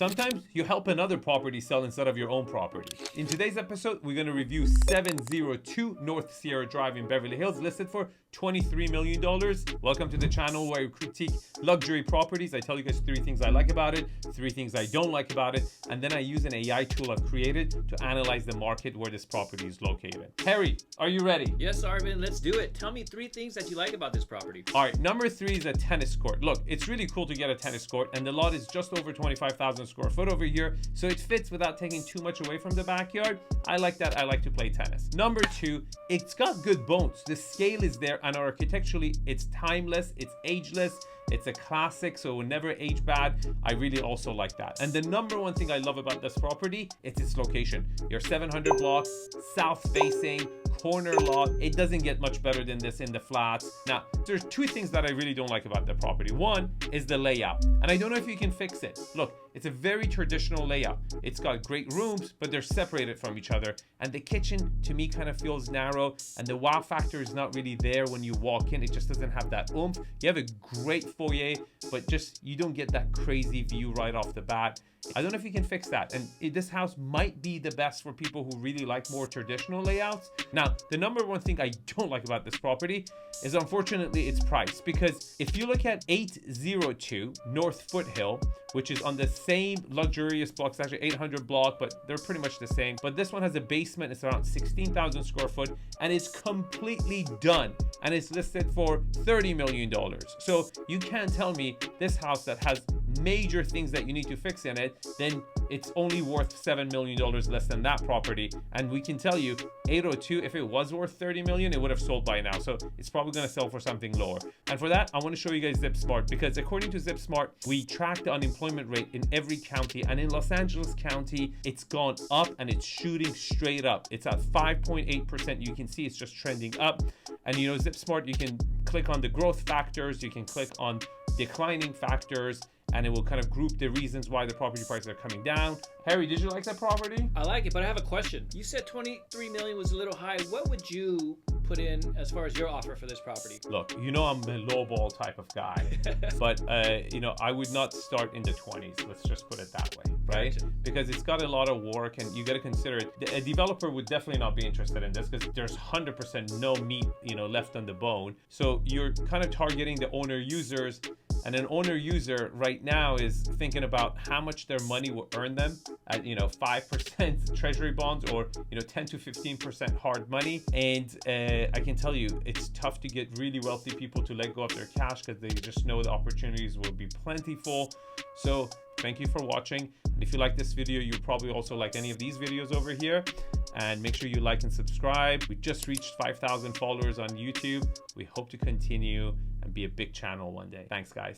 Sometimes you help another property sell instead of your own property. In today's episode, we're going to review 702 North Sierra Drive in Beverly Hills, listed for $23 million. Welcome to the channel where we critique luxury properties. I tell you guys 3 things I like about it, 3 things I don't like about it, and then I use an AI tool I've created to analyze the market where this property is located. Harry, are you ready? Yes, Arvin, let's do it. Tell me 3 things that you like about this property. All right, number 3 is a tennis court. Look, it's really cool to get a tennis court, and the lot is just over 25,000 square foot over here, so it fits without taking too much away from the backyard. I like that. I like to play tennis. Number 2, it's got good bones. The scale is there, and architecturally, it's timeless, it's ageless. It's a classic, so it will never age bad. I really also like that. And the number 1 thing I love about this property, it's its location. Your 700 block, south facing, corner lot. It doesn't get much better than this in the flats. Now, there's 2 things that I really don't like about the property. 1 is the layout, and I don't know if you can fix it. Look, it's a very traditional layout. It's got great rooms, but they're separated from each other. And the kitchen, to me, kind of feels narrow, and the wow factor is not really there when you walk in. It just doesn't have that oomph. You have a great foyer, but just you don't get that crazy view right off the bat. I don't know if you can fix that. And this house might be the best for people who really like more traditional layouts. Now, the number 1 thing I don't like about this property is unfortunately its price. Because if you look at 802 North Foothill, which is on the same luxurious block, it's actually 800 block, but they're pretty much the same. But this one has a basement, it's around 16,000 square foot, and it's completely done. And it's listed for $30 million. So you can't tell me this house that has major things that you need to fix in it, then it's only worth $7 million less than that property. And we can tell you 802, if it was worth 30 million, it would have sold by now. So it's probably going to sell for something lower. And for that, I want to show you guys ZipSmart, because according to ZipSmart, we track the unemployment rate in every county, and in Los Angeles County, it's gone up and it's shooting straight up. It's at 5.8%. You can see it's just trending up. And you know, ZipSmart, you can click on the growth factors, you can click on declining factors, and it will kind of group the reasons why the property prices are coming down. Harry, did you like that property? I like it, but I have a question. You said 23 million was a little high. What would you put in as far as your offer for this property? Look, you know I'm a lowball type of guy, but you know, I would not start in the 20s. Let's just put it that way, right? Gotcha. Because it's got a lot of work, and you got to consider it. A developer would definitely not be interested in this because there's 100% no meat, you know, left on the bone. So you're kind of targeting the owner users. And an owner user right now is thinking about how much their money will earn them at, you know, 5% treasury bonds, or, you know, 10 to 15% hard money. And I can tell you, it's tough to get really wealthy people to let go of their cash because they just know the opportunities will be plentiful. So thank you for watching. And if you like this video, you'll probably also like any of these videos over here. And make sure you like and subscribe. We just reached 5,000 followers on YouTube. We hope to continue and be a big channel one day. Thanks, guys.